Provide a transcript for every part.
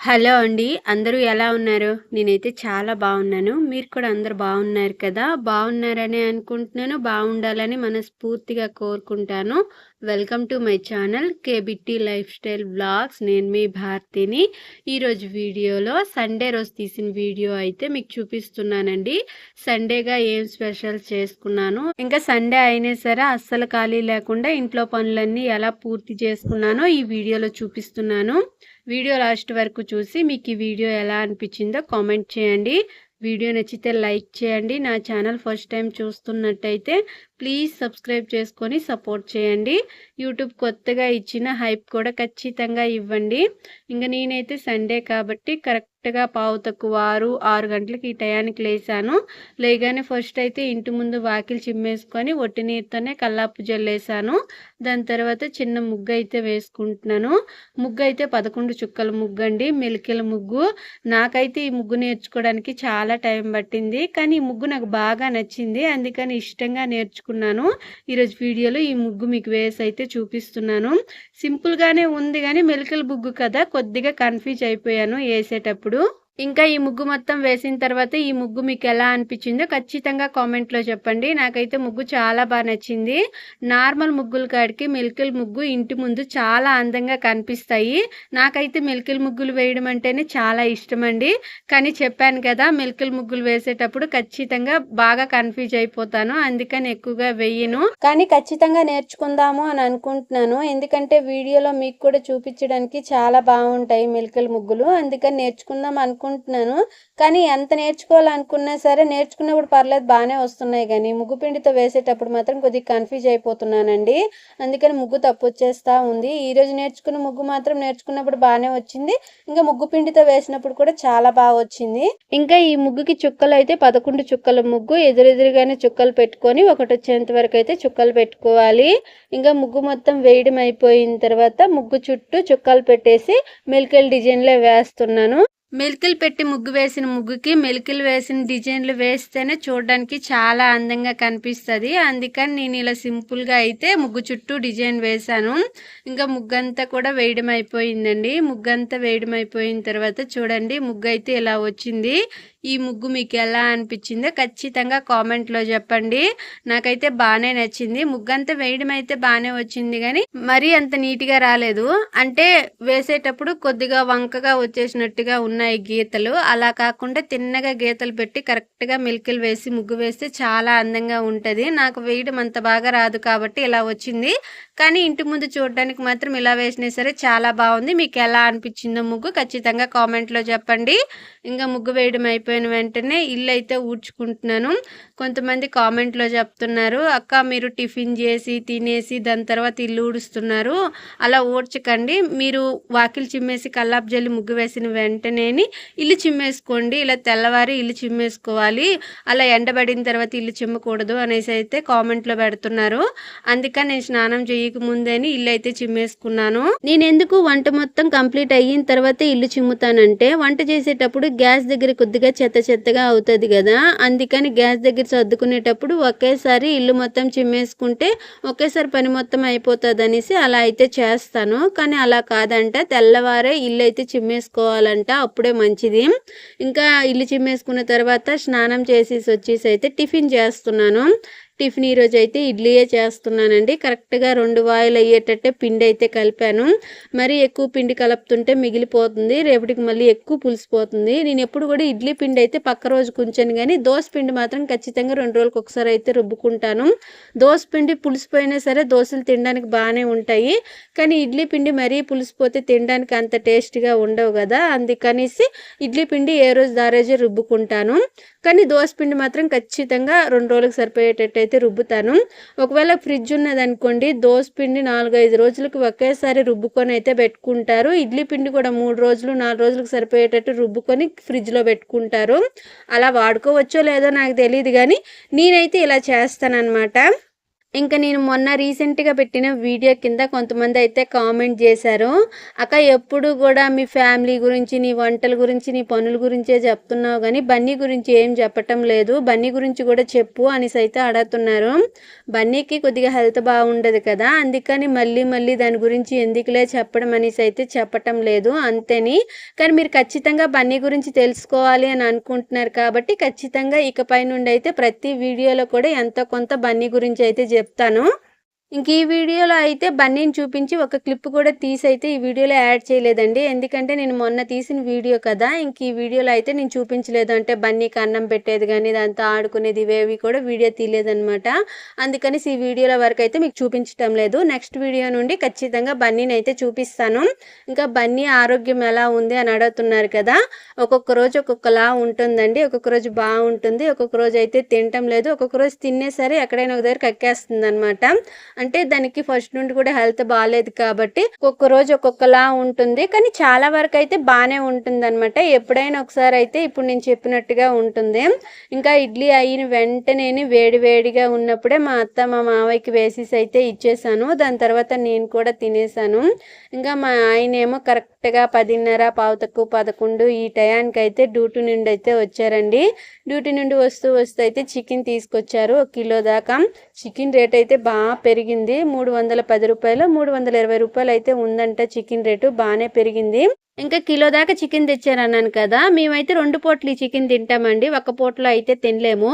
Hello అండి. అందరూ ఎలా ఉన్నారు? నేనైతే చాలా బాగున్నాను. మీరు కూడా అందరూ బాగున్నారు కదా! బాగున్నారనే అనుకుంటున్నాను. బాగుండాలని మనస్ఫూర్తిగా కోరుకుంటాను. వెల్కమ్ టు మై ఛానల్ కేబిట్టి లైఫ్ స్టైల్ వ్లాగ్స్. నేను మీ భారతిని. ఈరోజు వీడియోలో సండే రోజు తీసిన వీడియో అయితే మీకు చూపిస్తున్నానండి. సండేగా ఏం స్పెషల్ చేసుకున్నాను, ఇంకా సండే అయినా సరే అస్సలు ఖాళీ లేకుండా ఇంట్లో పనులన్నీ ఎలా పూర్తి చేసుకున్నానో ఈ వీడియోలో చూపిస్తున్నాను. వీడియో లాస్ట్ వరకు చూసి మీకు ఈ వీడియో ఎలా అనిపించిందో కామెంట్ చేయండి. వీడియో నచ్చితే లైక్ చేయండి. నా ఛానల్ ఫస్ట్ టైం చూస్తున్నట్టయితే ప్లీజ్ సబ్స్క్రైబ్ చేసుకొని సపోర్ట్ చేయండి. యూట్యూబ్ కొత్తగా ఇచ్చిన హైప్ కూడా ఖచ్చితంగా ఇవ్వండి. ఇంకా నేనైతే సండే కాబట్టి కరెక్ట్గా 5:15 6 గంటలకి ఈ టయానికి లేసాను. లేగానే ఫస్ట్ అయితే ఇంటి ముందు వాకిలి చిమ్మేసుకొని ఒట్టి నీరుతోనే కల్లాపు జల్లేసాను. దాని తర్వాత చిన్న ముగ్గు అయితే వేసుకుంటున్నాను. ముగ్గు అయితే 11 చుక్కల ముగ్గు అండి, మెలికల ముగ్గు. నాకైతే ఈ ముగ్గు నేర్చుకోవడానికి చాలా టైం పట్టింది, కానీ ఈ ముగ్గు నాకు బాగా నచ్చింది, అందుకని ఇష్టంగా నేర్చుకున్నాను. ఈరోజు వీడియోలో ఈ ముగ్గు మీకు వేసి అయితే చూపిస్తున్నాను. సింపుల్గానే ఉంది, కానీ మెలికల ముగ్గు కదా కొద్దిగా కన్ఫ్యూజ్ అయిపోయాను వేసేటప్పుడు. ఇంకా ఈ ముగ్గు మొత్తం వేసిన తర్వాత ఈ ముగ్గు మీకు ఎలా అనిపించిందో ఖచ్చితంగా కామెంట్లో చెప్పండి. నాకైతే ముగ్గు చాలా బాగా నచ్చింది. నార్మల్ ముగ్గుల కాడికి మెలికల ముగ్గు ఇంటి ముందు చాలా అందంగా కనిపిస్తాయి. నాకైతే మెలికల ముగ్గులు వేయడం అంటేనే చాలా ఇష్టం అండి. కానీ చెప్పాను కదా, మెలికల ముగ్గులు వేసేటప్పుడు ఖచ్చితంగా బాగా కన్ఫ్యూజ్ అయిపోతాను, అందుకని ఎక్కువగా వేయను. కానీ ఖచ్చితంగా నేర్చుకుందాము అని అనుకుంటున్నాను, ఎందుకంటే వీడియోలో మీకు కూడా చూపించడానికి చాలా బాగుంటాయి మెలికల ముగ్గులు, అందుకని నేర్చుకుందాం అనుకుంటున్నాను. కానీ ఎంత నేర్చుకోవాలనుకున్నా సరే నేర్చుకున్నప్పుడు పర్లేదు బాగానే వస్తున్నాయి, కానీ ముగ్గు పిండితో వేసేటప్పుడు మాత్రం కొద్దిగా కన్ఫ్యూజ్ అయిపోతున్నానండి. అందుకని ముగ్గు తప్పు వచ్చేస్తూ ఉంది. ఈరోజు నేర్చుకున్న ముగ్గు మాత్రం నేర్చుకున్నప్పుడు బాగానే వచ్చింది, ఇంకా ముగ్గు పిండితో వేసినప్పుడు కూడా చాలా బాగా వచ్చింది. ఇంకా ఈ ముగ్గుకి చుక్కలు అయితే 11 చుక్కల ముగ్గు, ఎదురెదురుగానే చుక్కలు పెట్టుకొని ఒకటి వచ్చేంత వరకు అయితే చుక్కలు పెట్టుకోవాలి. ఇంకా ముగ్గు మొత్తం వేయడం అయిపోయిన తర్వాత ముగ్గు చుట్టూ చుక్కలు పెట్టేసి మెలికల డిజైన్లే వేస్తున్నాను. మెలికలు పెట్టి ముగ్గు వేసిన ముగ్గుకి మెలికలు వేసిన డిజైన్లు వేస్తేనే చూడడానికి చాలా అందంగా కనిపిస్తుంది, అందుకని నేను ఇలా సింపుల్గా అయితే ముగ్గు చుట్టూ డిజైన్ వేశాను. ఇంకా ముగ్గంతా కూడా వేయడం అయిపోయిందండి. ముగ్గంతా వేయడం అయిపోయిన తర్వాత చూడండి ముగ్గు అయితే ఇలా వచ్చింది. ఈ ముగ్గు మీకు ఎలా అనిపించిందో ఖచ్చితంగా కామెంట్లో చెప్పండి. నాకైతే బాగానే నచ్చింది. ముగ్గంతా వేయడం అయితే బాగానే వచ్చింది, కానీ మరీ అంత నీట్గా రాలేదు. అంటే వేసేటప్పుడు కొద్దిగా వంకగా వచ్చేసినట్టుగా ఉన్నాయి గీతలు. అలా కాకుండా తిన్నగా గీతలు పెట్టి కరెక్ట్గా మెలికలు వేసి ముగ్గు వేస్తే చాలా అందంగా ఉంటుంది. నాకు వేయడం అంత బాగా రాదు కాబట్టి ఇలా వచ్చింది, కానీ ఇంటి ముందు చూడడానికి మాత్రం ఇలా వేసినా సరే చాలా బాగుంది. మీకు ఎలా అనిపించిందో ముగ్గు ఖచ్చితంగా కామెంట్లో చెప్పండి. ఇంకా ముగ్గు వేయడం అయిపోయిన వెంటనే ఇల్లు అయితే ఊడ్చుకుంటున్నాను. కొంతమంది కామెంట్లో చెప్తున్నారు, అక్క మీరు టిఫిన్ చేసి తినేసి దాని తర్వాత ఇల్లు ఊడుస్తున్నారు, అలా ఊడ్చకండి, మీరు వాకిలి చిమ్మేసి కల్లాపు జల్లి ముగ్గు వేసిన వెంటనే ఇల్లు చిమ్మేసుకోండి, ఇలా తెల్లవారి ఇల్లు చిమ్మేసుకోవాలి, అలా ఎండబడిన తర్వాత ఇల్లు చిమ్మకూడదు అనేసి అయితే కామెంట్లో పెడుతున్నారు. అందుకని నేను స్నానం చేయక ముందేని ఇల్లు అయితే చిమ్మేసుకున్నాను. నేను ఎందుకు వంట మొత్తం కంప్లీట్ అయిన తర్వాత ఇల్లు చిమ్ముతానంటే, వంట చేసేటప్పుడు గ్యాస్ దగ్గర కొద్దిగా చెత్తగా అవుతుంది కదా, అందుకని గ్యాస్ దగ్గర సర్దుకునేటప్పుడు ఒకేసారి ఇల్లు మొత్తం చిమ్మేసుకుంటే ఒకేసారి పని మొత్తం అయిపోతుంది అనేసి అలా అయితే చేస్తాను. కానీ అలా కాదంట, తెల్లవారే ఇల్లు అయితే చిమ్మేసుకోవాలంట, అప్పుడే మంచిది. ఇంకా ఇల్లు చిమ్మేసుకున్న తర్వాత స్నానం చేసేసి వచ్చేసి అయితే టిఫిన్ చేస్తున్నాను. టిఫిన్ ఈరోజు అయితే ఇడ్లీయే చేస్తున్నానండి. కరెక్ట్గా 2 వాయిలు అయ్యేటట్టే పిండి అయితే కలిపాను. మరి ఎక్కువ పిండి కలుపుతుంటే మిగిలిపోతుంది, రేపటికి మళ్ళీ ఎక్కువ పులిసిపోతుంది. నేను ఎప్పుడు కూడా ఇడ్లీ పిండి అయితే పక్క రోజు కొంచెం, కానీ దోశ పిండి మాత్రం ఖచ్చితంగా 2 రోజులకు ఒకసారి అయితే రుబ్బుకుంటాను. దోశ పిండి పులిసిపోయినా సరే దోశలు తినడానికి బాగానే ఉంటాయి, కానీ ఇడ్లీ పిండి మరీ పులిసిపోతే తినడానికి అంత టేస్ట్గా ఉండవు కదా, అందుకనేసి ఇడ్లీ పిండి ఏ రోజు ఆ రోజే రుబ్బుకుంటాను. కానీ దోశ పిండి మాత్రం ఖచ్చితంగా 2 రోజులకు సరిపోయేటట్టు అయితే రుబ్బుతాను. ఒకవేళ ఫ్రిడ్జ్ ఉన్నదనుకోండి, దోశ పిండి 4-5 రోజులకు ఒకేసారి రుబ్బుకొని అయితే పెట్టుకుంటారు. ఇడ్లీ పిండి కూడా 3 రోజులు 4 రోజులకు సరిపోయేటట్టు రుబ్బుకొని ఫ్రిడ్జ్లో పెట్టుకుంటారు. అలా వాడుకోవచ్చో లేదో నాకు తెలియదు, కానీ నేనైతే ఇలా చేస్తానన్నమాట. ఇంకా నేను మొన్న రీసెంట్‌గా పెట్టిన వీడియో కింద కొంతమంది అయితే కామెంట్ చేశారు. "అక్క ఎప్పుడు కూడా మీ ఫ్యామిలీ గురించి, నీ వంటల గురించి, నీ పనుల గురించే చెప్తున్నావు గానీ బన్నీ గురించి ఏం చెప్పటం లేదు. బన్నీ గురించి కూడా చెప్పు" అనేసి అయితే అడుగుతున్నారు. బన్నీకి కొద్దిగా హెల్త్ బాగుండదు కదా! అందుకని మళ్ళీ మళ్ళీ దాని గురించి ఎందుకులే చెప్పడం అనేసి అయితే చెప్పటం లేదు అంతేని. కానీ మీరు ఖచ్చితంగా బన్నీ గురించి తెలుసుకోవాలి అని అనుకుంటున్నారు కాబట్టి ఖచ్చితంగా ఇకపై నుండి అయితే ప్రతి వీడియోలో కూడా ఎంతో కొంత బన్నీ గురించి అయితే చెప్తాను. ఇంక ఈ వీడియోలో అయితే బన్నీని చూపించి ఒక క్లిప్ కూడా తీసైతే ఈ వీడియోలో యాడ్ చేయలేదండి. ఎందుకంటే నేను మొన్న తీసిన వీడియో కదా! ఇంక ఈ వీడియోలో అయితే నేను చూపించలేదు. అంటే బన్నీకి అన్నం పెట్టేది గానీ, దాంతో ఆడుకునేది ఇవేవి కూడా వీడియో తీయలేదనమాట. అందుకనేసి ఈ వీడియోల వరకైతే మీకు చూపించటం లేదు. నెక్స్ట్ వీడియో నుండి ఖచ్చితంగా బన్నీని అయితే చూపిస్తాను. ఇంకా బన్నీ ఆరోగ్యం ఎలా ఉంది అని అడుగుతున్నారు కదా! ఒక్కొక్క రోజు ఒక్కొక్కలా ఉంటుందండి. ఒక్కొక్క రోజు బాగుంటుంది. ఒక్కొక్క రోజు అయితే తినటం లేదు. ఒక్కొక్క రోజు తిన్నా సరే ఎక్కడైనా ఒక దగ్గర కక్కేస్తుందనమాట. అంటే దానికి ఫస్ట్ నుండి కూడా హెల్త్ బాలేదు కాబట్టి ఒక్కొక్క రోజు ఒక్కొక్కలా ఉంటుంది. కానీ చాలా వరకు అయితే బాగానే ఉంటుందన్నమాట. ఎప్పుడైనా ఒకసారి అయితే ఇప్పుడు నేను చెప్పినట్టుగా ఉంటుంది. ఇంకా ఇడ్లీ అయిన వెంటనే వేడి వేడిగా ఉన్నప్పుడే మా అత్త మా మావయ్యకి వేసేసి అయితే ఇచ్చేసాను. దాని తర్వాత నేను కూడా తినేసాను. ఇంకా మా ఆయనేమో కరెక్ట్గా 10:30 పావు తక్కువ 11 ఈ టయానికి అయితే డ్యూటీ నుండి అయితే వచ్చారండి. డ్యూటీ నుండి వస్తూ అయితే చికెన్ తీసుకొచ్చారు 1 కిలో దాకా. చికెన్ రేట్ అయితే బాగా పెరిగింది. 310 రూపాయలు 320 రూపాయలు అయితే ఉందంట చికెన్ రేటు. బాగానే పెరిగింది. ఇంకా కిలో దాకా చికెన్ తెచ్చారన్నాను కదా! మేమైతే 2 పూటలు ఈ చికెన్ తింటామండి. ఒక్క పూటలో అయితే తినలేము.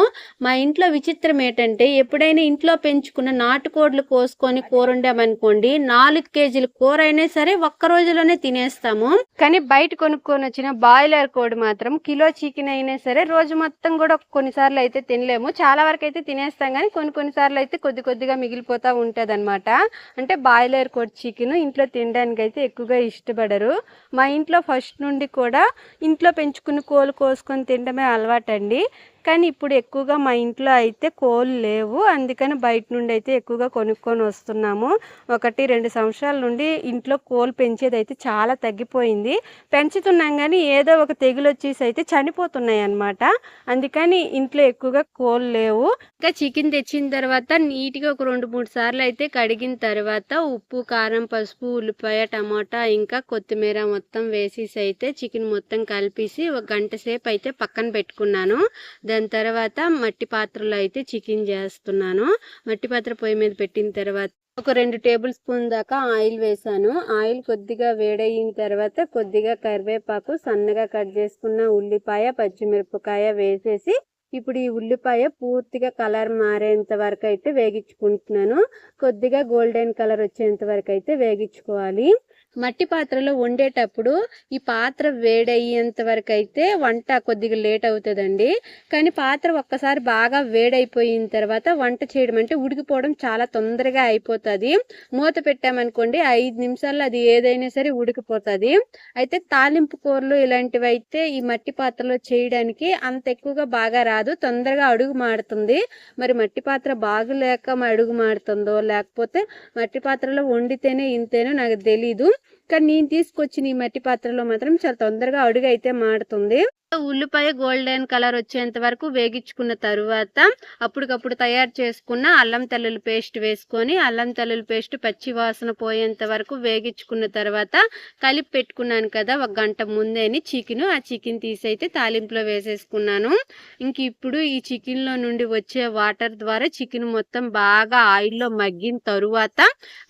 మా ఇంట్లో విచిత్రం ఏంటంటే ఎప్పుడైనా ఇంట్లో పెంచుకున్న నాటుకోడ్లు కోసుకొని కూర వండామనుకోండి 4 కేజీల కూర అయినా సరే ఒక్క రోజులోనే తినేస్తాము. కానీ బయట కొనుక్కొని వచ్చిన బాయిలర్ కోడి మాత్రం కిలో చికెన్ అయినా సరే రోజు మొత్తం కూడా కొన్నిసార్లు అయితే తినలేము. చాలా వరకు అయితే తినేస్తాం కానీ కొన్నిసార్లు అయితే కొద్దిగా మిగిలిపోతూ ఉంటుందన్నమాట. అంటే బాయిలర్ కోడి చికెన్ ఇంట్లో తినడానికి అయితే ఎక్కువగా ఇష్టపడరు. మా ఇంట్లో ఫస్ట్ నుండి కూడా ఇంట్లో పెంచుకుని కోళ్ళు కోసుకొని తినడమే అలవాటండి. కానీ ఇప్పుడు ఎక్కువగా మా ఇంట్లో అయితే కోళ్ళు లేవు. అందుకని బయట నుండి అయితే ఎక్కువగా కొనుక్కొని వస్తున్నాము. 1-2 సంవత్సరాల నుండి ఇంట్లో కోళ్ళు పెంచేది అయితే చాలా తగ్గిపోయింది. పెంచుతున్నాం కానీ ఏదో ఒక తెగులు వచ్చేసి అయితే చనిపోతున్నాయి అన్నమాట. అందుకని ఇంట్లో ఎక్కువగా కోళ్ళు లేవు. ఇంకా చికెన్ తెచ్చిన తర్వాత నీట్గా ఒక 2-3 సార్లు అయితే కడిగిన తర్వాత ఉప్పు, కారం, పసుపు, ఉల్లిపాయ, టమాటా ఇంకా కొత్తిమీర మొత్తం వేసేసి అయితే చికెన్ మొత్తం కలిపేసి 1 గంట సేపు అయితే పక్కన పెట్టుకున్నాను. దాని తర్వాత మట్టి పాత్రలో అయితే చికెన్ చేస్తున్నాను. మట్టి పాత్ర పొయ్యి మీద పెట్టిన తర్వాత ఒక 2 టేబుల్ స్పూన్ దాకా ఆయిల్ వేసాను. ఆయిల్ కొద్దిగా వేడయిన తర్వాత కొద్దిగా కరివేపాకు, సన్నగా కట్ చేసుకున్న ఉల్లిపాయ, పచ్చిమిరపకాయ వేసేసి ఇప్పుడు ఈ ఉల్లిపాయ పూర్తిగా కలర్ మారేంత వరకు అయితే వేగించుకుంటున్నాను. కొద్దిగా గోల్డెన్ కలర్ వచ్చేంత వరకు అయితే వేగించుకోవాలి. మట్టి పాత్రలో వండేటప్పుడు ఈ పాత్ర వేడయ్యేంత వరకు అయితే వంట కొద్దిగా లేట్ అవుతుందండి. కానీ పాత్ర ఒక్కసారి బాగా వేడైపోయిన తర్వాత వంట చేయడం అంటే ఉడికిపోవడం చాలా తొందరగా అయిపోతుంది. మూత పెట్టామనుకోండి 5 నిమిషాల్లో అది ఏదైనా సరే ఉడికిపోతుంది. అయితే తాలింపు కూరలు ఇలాంటివి అయితే ఈ మట్టి పాత్రలో చేయడానికి అంత ఎక్కువగా బాగా రాదు. తొందరగా అడుగు మాడుతుంది. మరి మట్టి పాత్ర బాగలేక అడుగు మాడుతుందో లేకపోతే మట్టి పాత్రలో వండితేనే ఇంతేనో నాకు తెలీదు. కానీ నేను తీసుకొచ్చిన ఈ మట్టి పాత్రలో మాత్రం చాలా తొందరగా అడుగు అయితే మాడుతుంది. ఉల్లిపాయ గోల్డెన్ కలర్ వచ్చేంత వరకు వేగించుకున్న తరువాత అప్పటికప్పుడు తయారు చేసుకున్న అల్లం తెల్లుల్లి పేస్ట్ వేసుకొని అల్లం తెల్లుల్లి పేస్ట్ పచ్చి వాసన పోయేంత వరకు వేగించుకున్న తర్వాత కలిపి పెట్టుకున్నాను కదా 1 గంట ముందేని ఆ చికెన్ తీసి అయితే తాలింపులో వేసేసుకున్నాను. ఇంక ఇప్పుడు ఈ చికెన్లో నుండి వచ్చే వాటర్ ద్వారా చికెన్ మొత్తం బాగా ఆయిల్లో మగ్గిన తరువాత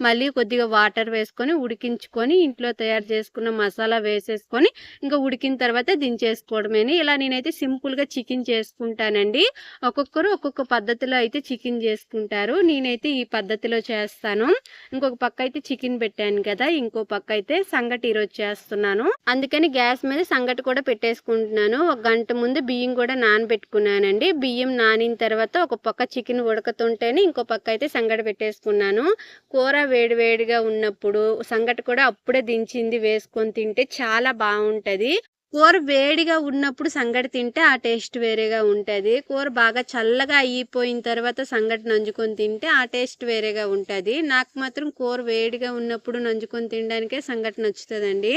మళ్ళీ కొద్దిగా వాటర్ వేసుకొని ఉడికించుకొని ఇంట్లో తయారు చేసుకున్న మసాలా వేసేసుకొని ఇంకా ఉడికిన తర్వాత దించేసుకోవడం. ఇలా నేనైతే సింపుల్గా చికెన్ చేసుకుంటానండి. ఒక్కొక్కరు ఒక్కొక్క పద్ధతిలో అయితే చికెన్ చేసుకుంటారు. నేనైతే ఈ పద్ధతిలో చేస్తాను. ఇంకొక పక్క అయితే చికెన్ పెట్టాను కదా, ఇంకో పక్క అయితే సంగటి ఈరోజు చేస్తున్నాను. అందుకని గ్యాస్ మీద సంగటి కూడా పెట్టేసుకుంటున్నాను. 1 గంట ముందు బియ్యం కూడా నానబెట్టుకున్నానండి. బియ్యం నానిన తర్వాత ఒక పక్క చికెన్ ఉడకతుంటేనే ఇంకో పక్క అయితే సంగటి పెట్టేసుకున్నాను. కూర వేడివేడిగా ఉన్నప్పుడు సంగటి కూడా అప్పుడే దించింది వేసుకొని తింటే చాలా బాగుంటుంది. కూర వేడిగా ఉన్నప్పుడు సంగటి తింటే ఆ టేస్ట్ వేరేగా ఉంటుంది. కూర బాగా చల్లగా అయిపోయిన తర్వాత సంగటి నంజుకొని తింటే ఆ టేస్ట్ వేరేగా ఉంటుంది. నాకు మాత్రం కూర వేడిగా ఉన్నప్పుడు నంజుకొని తినడానికే సంగటి నచ్చుతుందండి.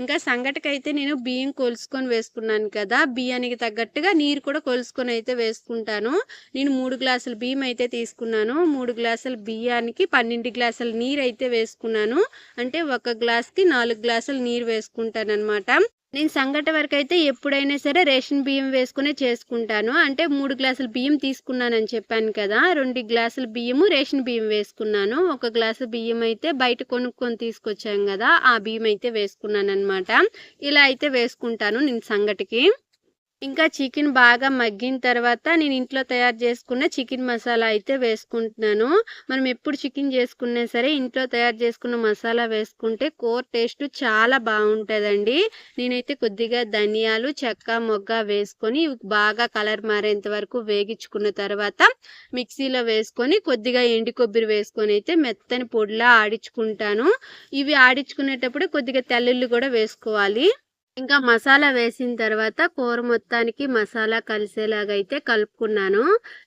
ఇంకా సంగటికైతే నేను బియ్యం కొలుసుకొని వేసుకున్నాను కదా, బియ్యానికి తగ్గట్టుగా నీరు కూడా కొలుసుకొని అయితే వేసుకుంటాను. నేను 3 గ్లాసుల బియ్యం అయితే తీసుకున్నాను. 3 గ్లాసుల బియ్యానికి 12 గ్లాసుల నీరు అయితే వేసుకున్నాను. అంటే ఒక గ్లాస్కి 4 గ్లాసులు నీరు వేసుకుంటాను అనమాట. నేను సంగటి వరకు అయితే ఎప్పుడైనా సరే రేషన్ బియ్యం వేసుకునే చేసుకుంటాను. అంటే 3 గ్లాసుల బియ్యం తీసుకున్నానని చెప్పాను కదా, 2 గ్లాసుల బియ్యము రేషన్ బియ్యం వేసుకున్నాను. 1 గ్లాసు బియ్యం అయితే బయట కొనుక్కొని తీసుకొచ్చాం కదా, ఆ బియ్యం అయితే వేసుకున్నాను అనమాట. ఇలా అయితే వేసుకుంటాను నేను సంగటికి. ఇంకా చికెన్ బాగా మగ్గిన తర్వాత నేను ఇంట్లో తయారు చేసుకున్న చికెన్ మసాలా అయితే వేసుకుంటున్నాను. మనం ఎప్పుడు చికెన్ చేసుకున్నా సరే ఇంట్లో తయారు చేసుకున్న మసాలా వేసుకుంటే కూర టేస్ట్ చాలా బాగుంటుందండి. నేనైతే కొద్దిగా ధనియాలు, చెక్క, మొగ్గ వేసుకొని బాగా కలర్ మారేంత వరకు వేగించుకున్న తర్వాత మిక్సీలో వేసుకొని కొద్దిగా ఎండు కొబ్బరి వేసుకొని అయితే మెత్తని పొడిలా ఆడించుకుంటాను. ఇవి ఆడించుకునేటప్పుడు కొద్దిగా తెల్లుల్లి కూడా వేసుకోవాలి. ఇంకా మసాలా వేసిన తర్వాత కూర మొత్తానికి మసాలా కలిసేలాగా అయితే కలుపుకున్నాను.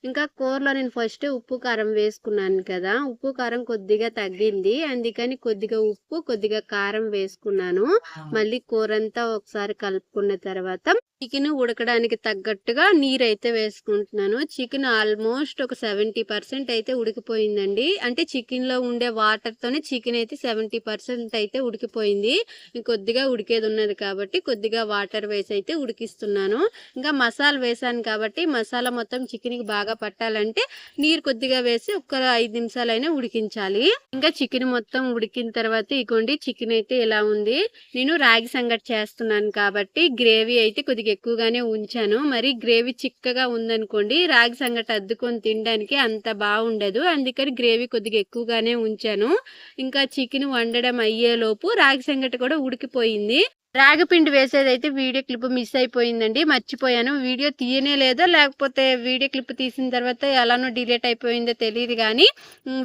ఇంకా కూరలో నేను ఫస్ట్ ఉప్పు కారం వేసుకున్నాను కదా, ఉప్పు కారం కొద్దిగా తగ్గింది, అందుకని కొద్దిగా ఉప్పు కొద్దిగా కారం వేసుకున్నాను. మళ్ళీ కూర అంతా ఒకసారి కలుపుకున్న తర్వాత చికెన్ ఉడకడానికి తగ్గట్టుగా నీరు అయితే వేసుకుంటున్నాను. చికెన్ ఆల్మోస్ట్ ఒక 70% అయితే ఉడికిపోయిందండి. అంటే చికెన్ లో ఉండే వాటర్ తోనే చికెన్ అయితే 70% అయితే ఉడికిపోయింది. ఇంకొద్దిగా ఉడికేది ఉన్నది కాబట్టి కొద్దిగా వాటర్ వేసి అయితే ఉడికిస్తున్నాను. ఇంకా మసాలా వేసాను కాబట్టి మసాలా మొత్తం చికెన్ కి బాగా పట్టాలంటే నీరు కొద్దిగా వేసి ఒక 5 నిమిషాలైనా ఉడికించాలి. ఇంకా చికెన్ మొత్తం ఉడికిన తర్వాత ఇగోండి చికెన్ అయితే ఇలా ఉంది. నేను రాగి సంగటి చేస్తున్నాను కాబట్టి గ్రేవీ అయితే కొద్దిగా ఎక్కువగానే ఉంచాను. మరి గ్రేవీ చిక్కగా ఉందనుకోండి రాగి సంగటి అద్దుకొని తినడానికి అంత బాగుండదు, అందుకని గ్రేవీ కొద్దిగా ఎక్కువగానే ఉంచాను. ఇంకా చికెన్ వండడం అయ్యేలోపు రాగి సంగటి కూడా ఉడికిపోయింది. రాగిపిండి వేసేదైతే వీడియో క్లిప్ మిస్ అయిపోయిందండి, మర్చిపోయాను. వీడియో తీయనే లేదో లేకపోతే వీడియో క్లిప్ తీసిన తర్వాత ఎలానో డిలీట్ అయిపోయిందో తెలియదు కానీ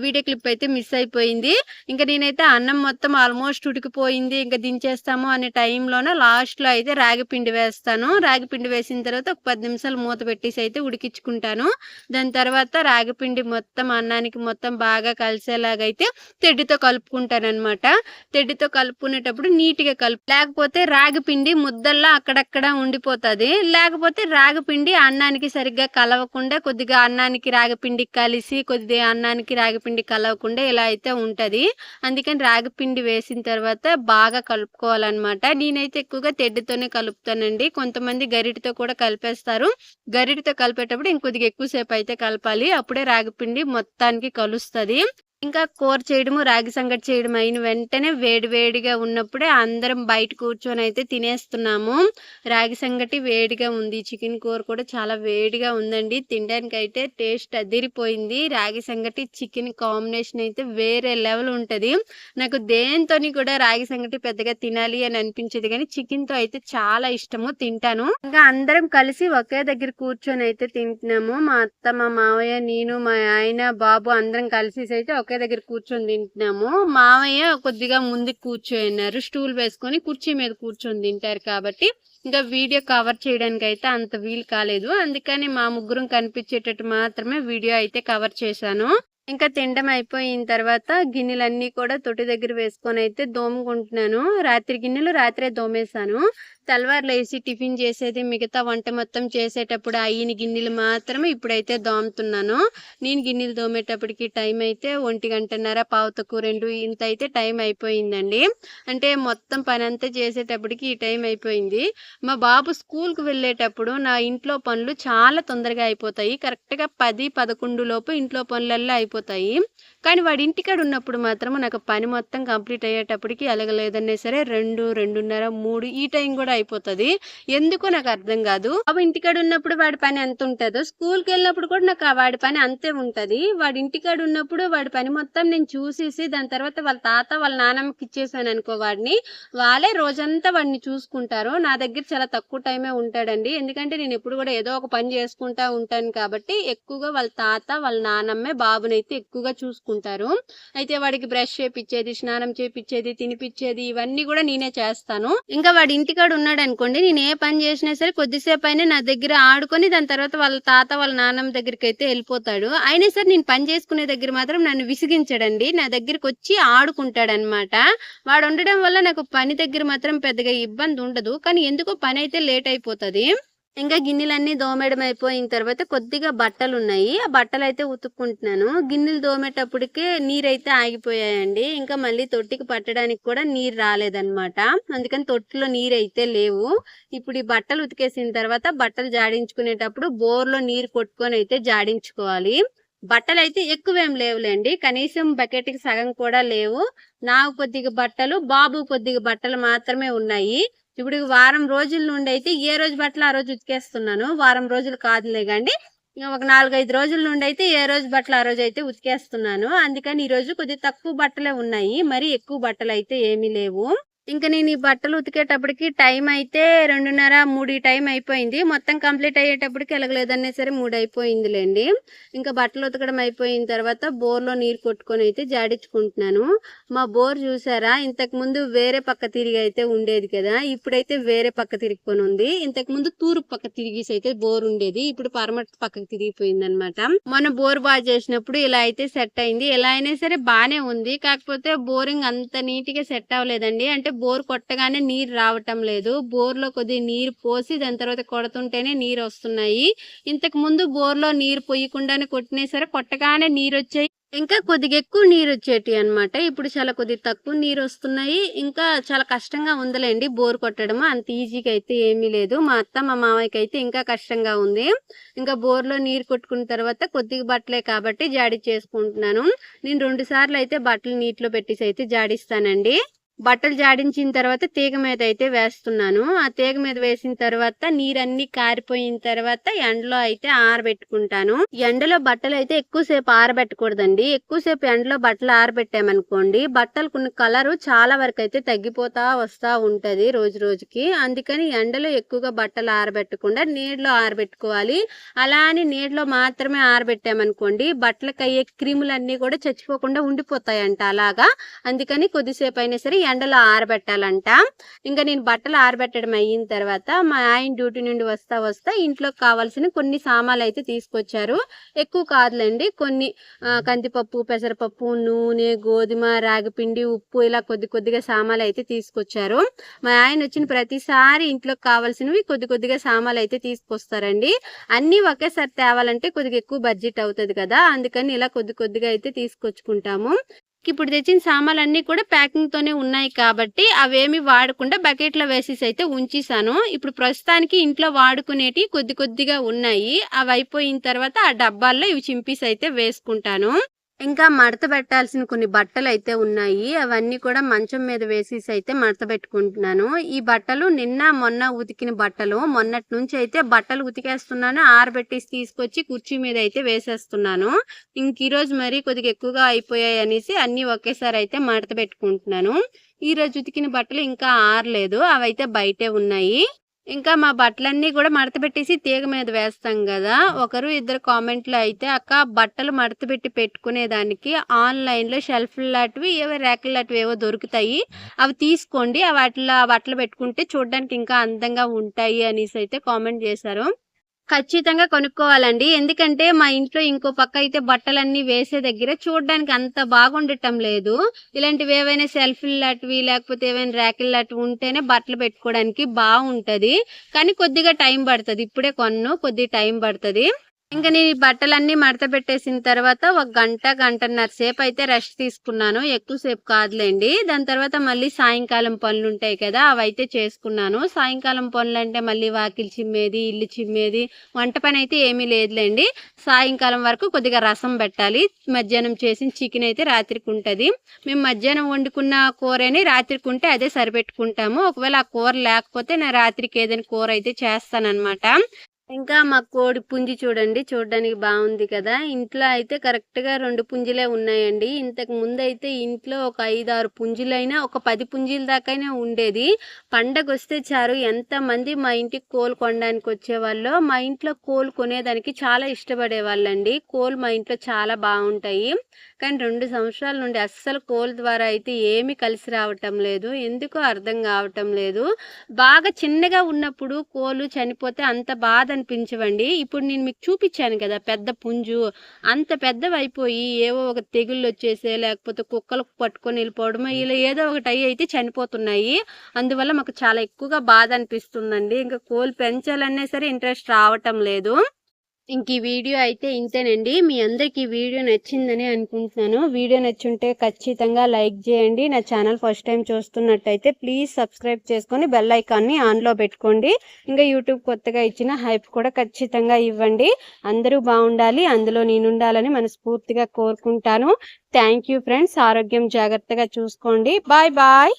వీడియో క్లిప్ అయితే మిస్ అయిపోయింది. ఇంకా నేనైతే అన్నం మొత్తం ఆల్మోస్ట్ ఉడికిపోయింది, ఇంకా దించేస్తాము అనే టైంలోనే లాస్ట్లో అయితే రాగిపిండి వేస్తాను. రాగిపిండి వేసిన తర్వాత ఒక 10 నిమిషాలు మూత పెట్టేసి అయితే ఉడికించుకుంటాను. దాని తర్వాత రాగిపిండి మొత్తం అన్నానికి మొత్తం బాగా కలిసేలాగైతే తెడ్డితో కలుపుకుంటాను అనమాట. తెడ్డితో కలుపుకునేటప్పుడు నీట్గా లేకపోతే రాగిపిండి ముద్దల్లా అక్కడక్కడ ఉండిపోతుంది. లేకపోతే రాగిపిండి అన్నానికి సరిగ్గా కలవకుండా కొద్దిగా అన్నానికి రాగిపిండి కలిసి కొద్దిగా అన్నానికి రాగిపిండి కలవకుండా ఇలా అయితే ఉంటది. అందుకని రాగిపిండి వేసిన తర్వాత బాగా కలుపుకోవాలన్నమాట. నేనైతే ఎక్కువగా తెడ్డుతోనే కలుపుతానండి. కొంతమంది గరిటితో కూడా కలిపేస్తారు. గరిటితో కలిపేటప్పుడు ఇంకొద్దిగా ఎక్కువసేపు అయితే కలపాలి, అప్పుడే రాగిపిండి మొత్తానికి కలుస్తుంది. ఇంకా కూర చేయడము రాగి సంగటి చేయడం అయిన వెంటనే వేడివేడిగా ఉన్నప్పుడే అందరం బయట కూర్చొని అయితే తినేస్తున్నాము. రాగి సంగటి వేడిగా ఉంది, చికెన్ కూర కూడా చాలా వేడిగా ఉందండి. తినడానికి అయితే టేస్ట్ అదిరిపోయింది. రాగి సంగటి చికెన్ కాంబినేషన్ అయితే వేరే లెవెల్ ఉంటుంది. నాకు దేంతోని కూడా రాగి సంగటి పెద్దగా తినాలి అని అనిపించేది కానీ చికెన్తో అయితే చాలా ఇష్టము, తింటాను. ఇంకా అందరం కలిసి ఒకే దగ్గర కూర్చొని అయితే తింటున్నాము. మా అత్త, మా మావయ్య, నేను, మా ఆయన, బాబు అందరం కలిసి అయితే ఒకే దగ్గర కూర్చొని తింటున్నాము. మావయ్య కొద్దిగా ముందుకు కూర్చోన్నారు, స్టూల్ వేసుకొని కుర్చీ మీద కూర్చొని తింటారు కాబట్టి ఇంకా వీడియో కవర్ చేయడానికి అయితే అంత వీలు కాలేదు. అందుకని మా ముగ్గురం కనిపించేటట్టు మాత్రమే వీడియో అయితే కవర్ చేశాను. ఇంకా తినడం అయిపోయిన తర్వాత గిన్నెలన్నీ కూడా తొట్టి దగ్గర వేసుకొని అయితే దోముకుంటున్నాను. రాత్రి గిన్నెలు రాత్రే దోమేశాను. తెల్లవారులు వేసి టిఫిన్ చేసేది మిగతా వంట మొత్తం చేసేటప్పుడు అయిన గిన్నెలు మాత్రమే ఇప్పుడైతే దోముతున్నాను. నేను గిన్నెలు దోమేటప్పటికి టైం అయితే 1:30 పావుతక్కువ 2 ఇంత అయితే టైం అయిపోయిందండి. అంటే మొత్తం పని అంతా చేసేటప్పటికి ఈ టైం అయిపోయింది. మా బాబు స్కూల్కి వెళ్ళేటప్పుడు నా ఇంట్లో పనులు చాలా తొందరగా అయిపోతాయి. కరెక్ట్గా 10-11 లోపు ఇంట్లో పనులల్లో అయిపోతాయి. కానీ వాడి ఇంటికాడ ఉన్నప్పుడు మాత్రం నాకు పని మొత్తం కంప్లీట్ అయ్యేటప్పటికి ఎలాగలేదన్నా సరే 2, 2:30, 3 ఈ టైం కూడా అయిపోతుంది. ఎందుకో నాకు అర్థం కాదు. బాబు ఇంటికాడ ఉన్నప్పుడు వాడి పని ఎంత ఉంటుందో స్కూల్కి వెళ్ళినప్పుడు కూడా నాకు వాడి పని అంతే ఉంటది. వాడి ఇంటికాడ ఉన్నప్పుడు వాడి పని మొత్తం నేను చూసేసి దాని తర్వాత వాళ్ళ తాత వాళ్ళ నాన్నమ్మకి ఇచ్చేసాను అనుకో, వాడిని వాళ్ళే రోజంతా వాడిని చూసుకుంటారు. నా దగ్గర చాలా తక్కువ టైమే ఉంటాడండి, ఎందుకంటే నేను ఎప్పుడు కూడా ఏదో ఒక పని చేసుకుంటా ఉంటాను కాబట్టి ఎక్కువగా వాళ్ళ తాత వాళ్ళ నాన్నమ్మే బాబునైతే ఎక్కువగా చూసుకుంటారు. అయితే వాడికి బ్రష్ చేపిచ్చేది, స్నానం చేపిచ్చేది, తినిపిచ్చేది ఇవన్నీ కూడా నేనే చేస్తాను. ఇంకా వాడి ఇంటికాడ ఉన్నాడనుకోండి, నేను ఏ పని చేసినా సరే కొద్దిసేపైనా నా దగ్గర ఆడుకొని దాని తర్వాత వాళ్ళ తాత, వాళ్ళ నాన్నమ్మ దగ్గరికైతే ఎళ్ళిపోతాడు. అయినా సరే నేను పని చేసుకునే దగ్గర మాత్రం నన్ను విసిగించడండి. నా దగ్గరకొచ్చి ఆడుకుంటాడనమాట. వాడుండడం వల్ల నాకు పని దగ్గర మాత్రం పెద్దగా ఇబ్బందుండదు. కానీ ఎందుకో పనైతే లేట్ అయిపోతది. ఇంకా గిన్నెలన్నీ దోమేయడం అయిపోయిన తర్వాత కొద్దిగా బట్టలున్నాయి. ఆ బట్టలైతే ఉతుక్కుంటున్నాను. గిన్నెలు దోమేటప్పటికే నీరైతే ఆగిపోయాయండి. ఇంకా మళ్ళీ తొట్టికి పట్టడానికి కూడా నీరు రాలేదనమాట. అందుకని తొట్టిలో నీరైతే లేవు. ఇప్పుడు ఈ బట్టలు ఉతికేసిన తర్వాత బట్టలు జాడించుకునేటప్పుడు బోర్‌లో నీరు కొట్టుకొని అయితే జాడించుకోవాలి. బట్టలైతే ఎక్కువేం లేవులేండి. కనీసం బకెట్‌కి సగం కూడా లేవు. నాకు కొద్దిగా బట్టలు, బాబుకి కొద్దిగా బట్టలు మాత్రమే ఉన్నాయి. ఇప్పుడు వారం రోజుల నుండి అయితే ఏ రోజు బట్టలు ఆ రోజు ఉతికేస్తున్నాను. వారం రోజులు కాదులే గాండి. ఒక 4, 5 రోజుల నుండి అయితే ఏ రోజు బట్టలు ఆ రోజు అయితే ఉతికేస్తున్నాను. అందుకని ఈ రోజు కొద్దిగా తక్కువ బట్టలే ఉన్నాయి. మరీ ఎక్కువ బట్టలైతే ఏమీ లేవు. ఇంక నేను ఈ బట్టలు ఉతికేటప్పటికి టైం అయితే 2:30, 3 ఈ టైం అయిపోయింది. మొత్తం కంప్లీట్ అయ్యేటప్పటికి ఎలాగలేదన్నా సరే 3 అయిపోయిందిలేండి. ఇంకా బట్టలు ఉతకడం అయిపోయిన తర్వాత బోర్‌లో నీరు కొట్టుకొని అయితే జాడించుకుంటున్నాను. మా బోర్ చూసారా, ఇంతకుముందు వేరే పక్క తిరిగి అయితే ఉండేది కదా, ఇప్పుడైతే వేరే పక్క తిరిగిపోయి ఉంది. ఇంతకుముందు తూర్పు పక్క తిరిగేసి అయితే బోర్ ఉండేది. ఇప్పుడు పరమటి పక్కకి తిరిగిపోయిందనమాట. మొన్న బోర్ బాగా చేసినప్పుడు ఇలా అయితే సెట్ అయింది. ఎలా అయినా సరే బానే ఉంది. కాకపోతే బోరింగ్ అంత నీట్‌గా సెట్ అవ్వలేదండి. అంటే బోర్ కొట్టగానే నీరు రావటం లేదు. బోర్‌లో కొద్దిగా నీరు పోసి దాని తర్వాత కొడుతుంటేనే నీరు వస్తున్నాయి. ఇంతకు ముందు బోర్‌లో నీరు పొయ్యకుండానే కొట్టినా సరే కొట్టగానే నీరొచ్చాయి. ఇంకా కొద్దిగా ఎక్కువ నీరొచ్చేటియి అన్నమాట. ఇప్పుడు చాలా కొద్దిగా తక్కువ నీరొస్తున్నాయి. ఇంకా చాలా కష్టంగా ఉందిలేండి బోర్ కొట్టడం. అంత ఈజీగా అయితే ఏమీ లేదు. మా అత్త, మా మామయ్యకైతే ఇంకా కష్టంగా ఉంది. ఇంకా బోర్‌లో నీరు కొట్టుకున్న తర్వాత కొద్దిగా బట్టలే కాబట్టి జాడిచ్చేసుకుంటున్నాను. నేను 2 సార్లు అయితే బట్టలు నీటిలో పెట్టేసి అయితే జాడిస్తానండి. బట్టలు జాడించిన తర్వాత తీగ మీద అయితే వేస్తున్నాను. ఆ తీగ మీద వేసిన తర్వాత నీరన్నీ కారిపోయిన తర్వాత ఎండలో అయితే ఆరబెట్టుకుంటాను. ఎండలో బట్టలు అయితే ఎక్కువసేపు ఆరబెట్టకూడదండి. ఎక్కువసేపు ఎండలో బట్టలు ఆరబెట్టామనుకోండి, బట్టలు కొన్ని కలరు చాలా వరకు అయితే తగ్గిపోతా వస్తా ఉంటది రోజు రోజుకి. అందుకని ఎండలో ఎక్కువగా బట్టలు ఆరబెట్టకుండా నీడలో ఆరబెట్టుకోవాలి. అలా అని నీడలో మాత్రమే ఆరబెట్టామనుకోండి, బట్టలకు అయ్యే క్రిములన్నీ కూడా చచ్చిపోకుండా ఉండిపోతాయంట అలాగా. అందుకని కొద్దిసేపు అయినా సరే ఎండలో ఆరబెట్టాలంట. ఇంకా నేను బట్టలు ఆరబెట్టడం అయిన తర్వాత మా ఆయన డ్యూటీ నుండి వస్తా ఇంట్లోకి కావాల్సిన కొన్ని సామాన్లు అయితే తీసుకొచ్చారు. ఎక్కువ కాదులేండి, కొన్ని కందిపప్పు, పెసరపప్పు, నూనె, గోధుమ, రాగిపిండి, ఉప్పు ఇలా కొద్దిగా సామాన్లు అయితే తీసుకొచ్చారు. మా ఆయన వచ్చిన ప్రతిసారి ఇంట్లోకి కావాల్సినవి కొద్దిగా సామాన్లు అయితే తీసుకొస్తారండి. అన్నీ ఒకేసారి తేవాలంటే కొద్దిగా ఎక్కువ బడ్జెట్ అవుతుంది కదా, అందుకని ఇలా కొద్దిగా అయితే తీసుకొచ్చుకుంటాము. ఇప్పుడు తెచ్చిన సామాన్లన్నీ కూడా ప్యాకింగ్ తోనే ఉన్నాయి కాబట్టి అవేమి వాడకుండా బకెట్ లో వేసేసి అయితే ఉంచేసాను. ఇప్పుడు ప్రస్తుతానికి ఇంట్లో వాడుకునేటి కొద్దిగా ఉన్నాయి. అవి అయిపోయిన తర్వాత ఆ డబ్బాల్లో ఇవి చింపేసి అయితే వేసుకుంటాను. ఇంకా మడత పెట్టాల్సిన కొన్ని బట్టలు అయితే ఉన్నాయి. అవన్నీ కూడా మంచం మీద వేసేసి అయితే మడత పెట్టుకుంటున్నాను. ఈ బట్టలు నిన్న మొన్న ఉతికిన బట్టలు. మొన్నటి నుంచి అయితే బట్టలు ఉతికేస్తున్నాను, ఆరబెట్టేసి తీసుకొచ్చి కుర్చీ మీద అయితే వేసేస్తున్నాను. ఇంక ఈరోజు మరి కొద్దిగా ఎక్కువగా అయిపోయాయి అనేసి అన్ని ఒకేసారి అయితే మడత పెట్టుకుంటున్నాను. ఈ రోజు ఉతికిన బట్టలు ఇంకా ఆరలేదు, అవైతే బయటే ఉన్నాయి. ఇంకా మా బట్టలన్నీ కూడా మడత పెట్టేసి తీగ మీద వేస్తాం కదా. ఒకరు ఇద్దరు కామెంట్లు అయితే, అక్క బట్టలు మడత పెట్టి పెట్టుకునేదానికి ఆన్లైన్లో షెల్ఫ్ లాంటివి ఏవో ర్యాకులు లాంటివి ఏవో దొరుకుతాయి, అవి తీసుకోండి, వాటిలో బట్టలు పెట్టుకుంటే చూడడానికి ఇంకా అందంగా ఉంటాయి అనేసి అయితే కామెంట్ చేశారు. ఖచ్చితంగా కొనుక్కోవాలండి. ఎందుకంటే మా ఇంట్లో ఇంకో పక్క అయితే బట్టలన్నీ వేసే దగ్గర చూడడానికి అంత బాగుండటం లేదు. ఇలాంటివి ఏవైనా సెల్ఫ్లు లాంటివి లేకపోతే ఏవైనా ర్యాకులు లాంటివి ఉంటేనే బట్టలు పెట్టుకోవడానికి బాగుంటది. కానీ కొద్దిగా టైం పడుతుంది. ఇప్పుడే కొద్దిగా టైం పడుతుంది. ఇంకా నేను ఈ బట్టలన్నీ మడత పెట్టేసిన తర్వాత ఒక గంటన్నర సేపు అయితే రెస్ట్ తీసుకున్నాను. ఎక్కువసేపు కాదులేండి. దాని తర్వాత మళ్ళీ సాయంకాలం పనులు ఉంటాయి కదా, అవైతే చేసుకున్నాను. సాయంకాలం పనులు అంటే మళ్ళీ వాకిలి చిమ్మేది, ఇల్లు చిమ్మేది, వంట పని అయితే ఏమీ లేదులేండి. సాయంకాలం వరకు కొద్దిగా రసం పెట్టాలి. మధ్యాహ్నం చేసిన చికెన్ అయితే రాత్రికి ఉంటుంది. మేము మధ్యాహ్నం వండుకున్న కూరని రాత్రికి ఉంటే అదే సరిపెట్టుకుంటాము. ఒకవేళ ఆ కూర లేకపోతే నేను రాత్రికి ఏదైనా కూర అయితే చేస్తానన్నమాట. ఇంకా మా కోడి పుంజి చూడండి. చూడడానికి బావుంది కదా! ఇంట్లో అయితే కరెక్ట్‌గా 2 పుంజులే ఉన్నాయండి. ఇంతకు ముందయితే ఇంట్లో ఒక 5, 6 పుంజులైనా, ఒక 10 పుంజుల దాకైనా ఉండేది. పండగొస్తే చాలు ఎంతమంది మా ఇంటికి కోళ్ళు కొనడానికొచ్చేవాళ్ళో, మా ఇంట్లో కోళ్ళు కొనేదానికి చాలా ఇష్టపడేవాళ్ళండి. కోళ్ళు మా ఇంట్లో చాలా బావుంటాయి. కానీ 2 సంవత్సరాల నుండి అస్సలు కోళ్ళ ద్వారా అయితే ఏమీ కలిసి రావటం లేదు. ఎందుకో అర్థం గావటం లేదు. బాగా చిన్నగా ఉన్నప్పుడు కోళ్ళు చనిపోతే అంత బాధ అనిపించవండి. ఇప్పుడు నేను మీకు చూపించాను కదా పెద్ద పుంజు, అంత పెద్దవైపోయి ఏవో ఒక తెగుళ్ళొచ్చేసో, లేకపోతే కుక్కలు పట్టుకొని వెళ్ళిపోవడమో, ఇలా ఏదో ఒకటి అయితే చనిపోతున్నాయి. అందువల్ల మాకు చాలా ఎక్కువగా బాధ అనిపిస్తుందండి. ఇంకా కోళ్ళు పెంచాలన్నా సరే ఇంట్రెస్ట్ రావటం లేదు. ఇంక ఈ వీడియో అయితే ఇంతేనండి. మీ అందరికి ఈ వీడియో నచ్చిందని అనుకుంటున్నాను. వీడియో నచ్చుంటే ఖచ్చితంగా లైక్ చేయండి. నా ఛానల్ ఫస్ట్ టైం చూస్తున్నట్టయితే ప్లీజ్ సబ్స్క్రైబ్ చేసుకొని బెల్ ఐకాన్ని ఆన్లో పెట్టుకోండి. ఇంకా యూట్యూబ్ కొత్తగా ఇచ్చిన హైప్ కూడా ఖచ్చితంగా ఇవ్వండి. అందరూ బాగుండాలి, అందులో నేనుండాలని మనస్ఫూర్తిగా కోరుకుంటాను. Thank you friends. ఆరోగ్యం జాగ్రత్తగా చూసుకోండి. Bye bye.